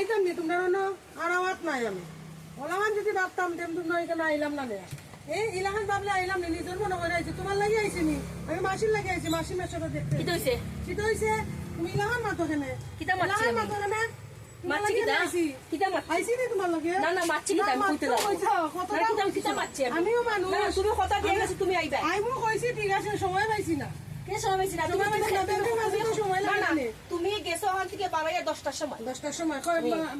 আইতাম নি তোমরা আর আওয়াত নাই আমি ওলামান যদি ভাবতাম তোমরা এখানে আইলাম না এই ইলাকান ভাবলে আইলাম নি নিজের মনে করে আইছি তোমার লাগে আইছি নি আমি মাসির লাগে আইছি মাসি মেশাটা দেখতে কি হইছে কি হইছে তুমি ইলাকান মাতো কেনে কিটা মারছি ইলাকান মাতো কেনে মারছি কিটা মারছি আইছি নি তোমার লাগে না মারছি কিটা আমি কইতে লাগো কিটা মারছি আমিও মানুষ না তুমি কথা দিয়ে গেছো তুমি আইবা আইমু কইছি ঠিক আছে সময় পাইছি না কে সময় পাইছি না তুমি গেছো ওখান থেকে বাবাইয়া 10টার সময় 10টার সময়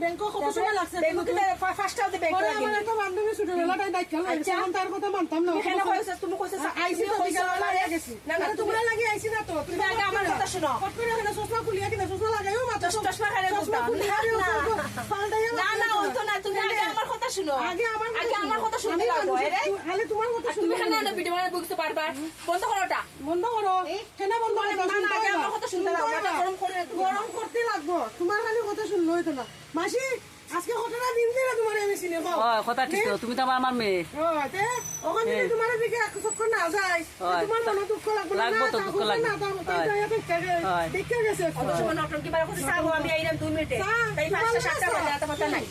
ব্যাংক কত সময় লাগছে ব্যাংকে ফার্স্ট আউট ব্যাংক লাগে আমার তো বান্ধবী ছোটবেলাটাই দায়িত্ব লাগছে এখন তার কথা মানতাম না এখানে কইছো তুমি কইছো আইছি তো বিকালবেলা গেছি না তোমরা লাগি আইছি না তো তুমি আগে আমার কথা শুনো কত করে এখানে চশমা খুলিয়া কিনা চশমা লাগাইও মাথা চশমা খাইরে না ওই তো না তুমি আগে আমার কথা শুনো আগে আমার কথা শুনতে লাগো খালি তোমার কথা শুনো তুমি এখানে না ভিডিও বানাতে বলছো বারবার বন্ধ করো ওটা বন্ধ করো কেন বন্ধ করো না আগে আমার কথা শুনতে লাগো এটা গরম করতে লাগবো তোমার খালি কথা শুনলো হইতো না মাসি আজকে কতটা দিন ধরে তোমার আমি চিনি কথা ঠিক তো তুমি তো আমার মেয়ে ওখান থেকে তোমার দিকে এক চক্কর না যায় তোমার মনে দুঃখ লাগবে লাগবো তো দুঃখ লাগবে দেখে গেছে সময় নটন কি বার করতে চাবো আমি আইলাম 2 মিনিটে তাই 5টা 7টা বাজে এত কথা নাই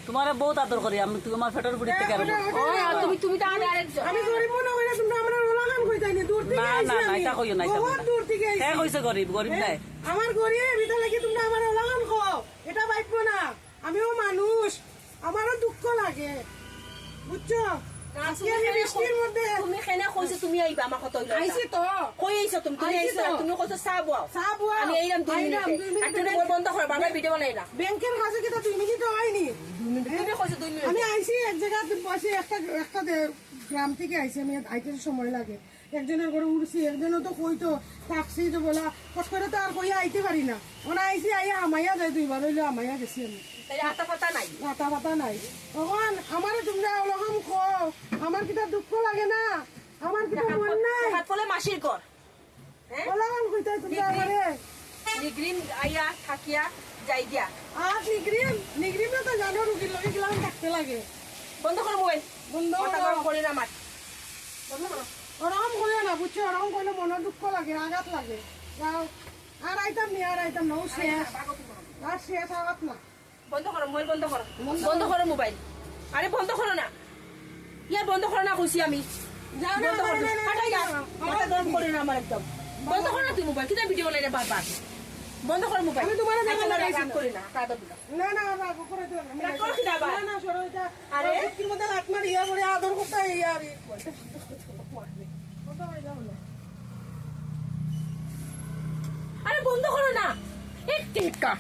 তোমারে বহুত আদর করি আমি তোমার ফেটার বুড়ি থেকে তুমি তো আরেকজন আমি গরিব মনে করি তোমরা আমরা ওলাগান কই যাইনি দূর থেকে না এটা কইও না এটা বহুত দূর থেকে আইছি কইছে গরিব নাই আমার গরিব এটা লাগি তোমরা আমার ওলাগান খাও এটা বাইকবো না আমিও মানুষ আমারও দুঃখ লাগে বুঝছো আজকে আমি বৃষ্টির মধ্যে তুমি কেন কইছো তুমি আইবা আমার কথা হইলো আইছি তো কই আইছো তুমি আইছো তুমি কইছো সাবো আমি আইলাম 2 মিনিটে আর তুমি বন্ধ করো বারবার ভিডিও বানাই না ব্যাংকের কাছে কি 2 মিনিট হয়নি তুমি কইছো 2 মিনিট আমি আইছি এক জায়গা বসে একটা গ্রাম থেকে আইছি আমি আইতে সময় লাগে একজনের ঘরে উড়ছি একজনও তো কইতো টাক্সি তো বলা কত করে তো আর কইয়া আইতে পারি না ওনা আইছি আইয়া আমাইয়া যায় 2বার হইলো আমাইয়া গেছি আমি আতা পাতা নাই তখন আমার তোমরা ওরকম খো আমার কিটা দুঃখ লাগে না আমার কিটা মন নাই হাত বলে মাসির কর ওরকম কইতে তোমরা আমারে নিগ্রিন আইয়া থাকিয়া যাই দিয়া আর নিগ্রিন তো জানো রুগীর লগে গেলাম থাকতে লাগে বন্ধ করো মোবাইল বন্ধ করে না মার ওরকম করে না বুঝছো ওরকম করলে মনে দুঃখ লাগে আঘাত লাগে আর আইতাম না ও শেষ আঘাত না বন্ধ করো মোবাইল বন্ধ করো মোবাইল আরে বন্ধ করো না বন্ধ করো না কইছি আমি গরম করে না আমার একদম বন্ধ করো না তুই মোবাইল কিটা ভিডিও বানাই না বারবার বন্ধ করো মোবাইল আমি তোমার করি না না সরো এটা আরে কি মধ্যে লাট মারি ইয়া করে আদর করতে ইয়া রে আরে বন্ধ করো না এক টিকা